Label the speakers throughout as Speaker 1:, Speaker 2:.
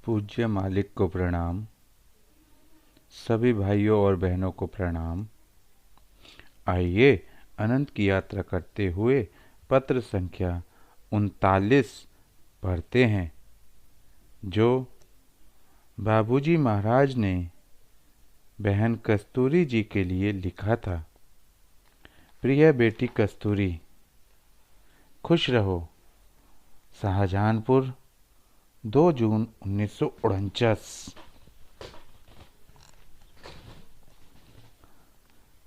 Speaker 1: पूज्य मालिक को प्रणाम। सभी भाइयों और बहनों को प्रणाम। आइए अनंत की यात्रा करते हुए पत्र संख्या 39 पढ़ते हैं, जो बाबूजी महाराज ने बहन कस्तूरी जी के लिए लिखा था। प्रिय बेटी कस्तूरी, खुश रहो। शाहजहानपुर, 2 जून 1949।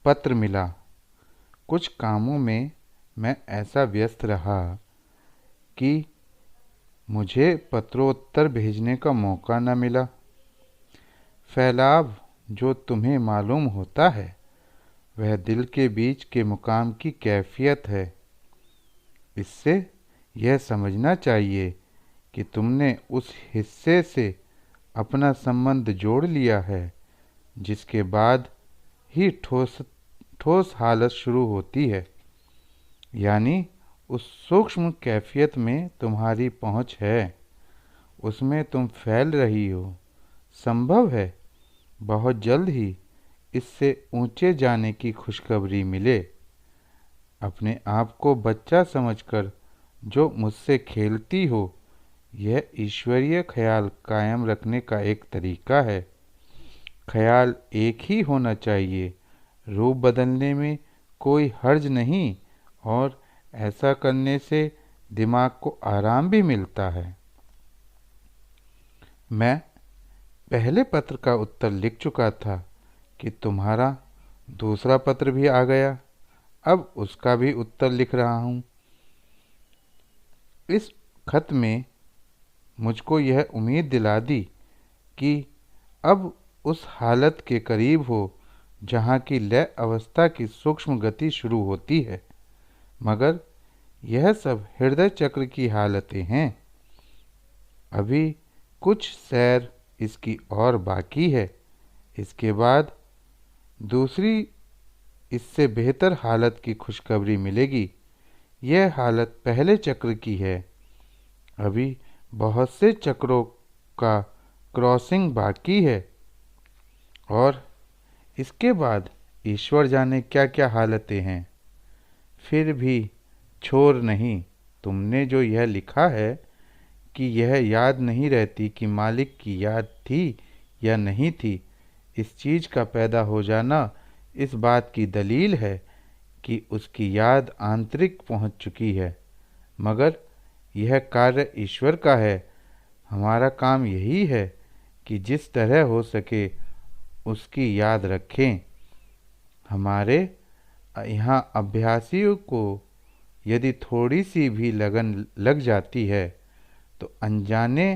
Speaker 1: पत्र मिला। कुछ कामों में मैं ऐसा व्यस्त रहा कि मुझे पत्रोत्तर भेजने का मौका न मिला। फैलाव जो तुम्हें मालूम होता है वह दिल के बीच के मुकाम की कैफियत है। इससे यह समझना चाहिए कि तुमने उस हिस्से से अपना संबंध जोड़ लिया है जिसके बाद ही ठोस हालत शुरू होती है, यानी उस सूक्ष्म कैफियत में तुम्हारी पहुंच है, उसमें तुम फैल रही हो। संभव है बहुत जल्द ही इससे ऊंचे जाने की खुशखबरी मिले। अपने आप को बच्चा समझकर जो मुझसे खेलती हो, यह ईश्वरीय ख्याल कायम रखने का एक तरीका है। ख्याल एक ही होना चाहिए, रूप बदलने में कोई हर्ज नहीं, और ऐसा करने से दिमाग को आराम भी मिलता है। मैं पहले पत्र का उत्तर लिख चुका था कि तुम्हारा दूसरा पत्र भी आ गया। अब उसका भी उत्तर लिख रहा हूँ। इस खत में मुझको यह उम्मीद दिला दी कि अब उस हालत के करीब हो जहाँ की लय अवस्था की सूक्ष्म गति शुरू होती है, मगर यह सब हृदय चक्र की हालतें हैं। अभी कुछ सैर इसकी और बाकी है। इसके बाद दूसरी इससे बेहतर हालत की खुशखबरी मिलेगी। यह हालत पहले चक्र की है। अभी बहुत से चक्रों का क्रॉसिंग बाकी है, और इसके बाद ईश्वर जाने क्या क्या हालतें हैं। फिर भी छोर नहीं, तुमने जो यह लिखा है कि यह याद नहीं रहती कि मालिक की याद थी या नहीं थी, इस चीज़ का पैदा हो जाना इस बात की दलील है कि उसकी याद आंतरिक पहुंच चुकी है। मगर यह कार्य ईश्वर का है। हमारा काम यही है कि जिस तरह हो सके उसकी याद रखें। हमारे यहाँ अभ्यासियों को यदि थोड़ी सी भी लगन लग जाती है तो अनजाने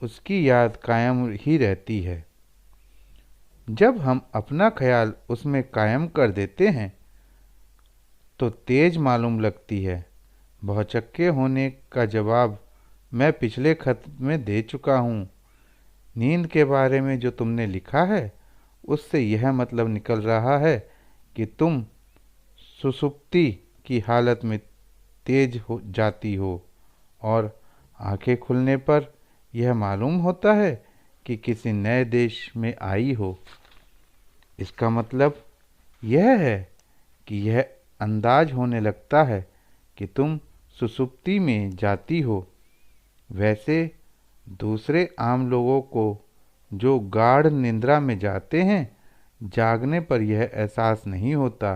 Speaker 1: उसकी याद कायम ही रहती है। जब हम अपना ख्याल उसमें कायम कर देते हैं तो तेज मालूम लगती है। बहुचक्के होने का जवाब मैं पिछले खत में दे चुका हूँ। नींद के बारे में जो तुमने लिखा है उससे यह मतलब निकल रहा है कि तुम सुषुप्ति की हालत में तेज हो जाती हो, और आंखें खुलने पर यह मालूम होता है कि किसी नए देश में आई हो। इसका मतलब यह है कि यह अंदाज होने लगता है कि तुम सुषुप्ति में जाती हो। वैसे दूसरे आम लोगों को जो गाढ़ निद्रा में जाते हैं, जागने पर यह एहसास नहीं होता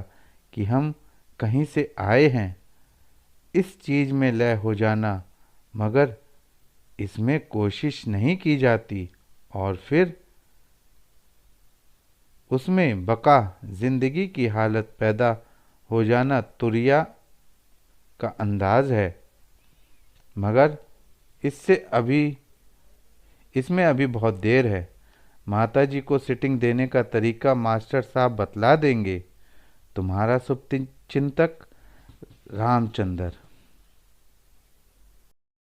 Speaker 1: कि हम कहीं से आए हैं। इस चीज़ में लय हो जाना, मगर इसमें कोशिश नहीं की जाती, और फिर उसमें बका जिंदगी की हालत पैदा हो जाना तुरिया का अंदाज है। मगर इसमें अभी बहुत देर है। माताजी को सिटिंग देने का तरीका मास्टर साहब बतला देंगे। तुम्हारा शुभचिंतक रामचंद्र।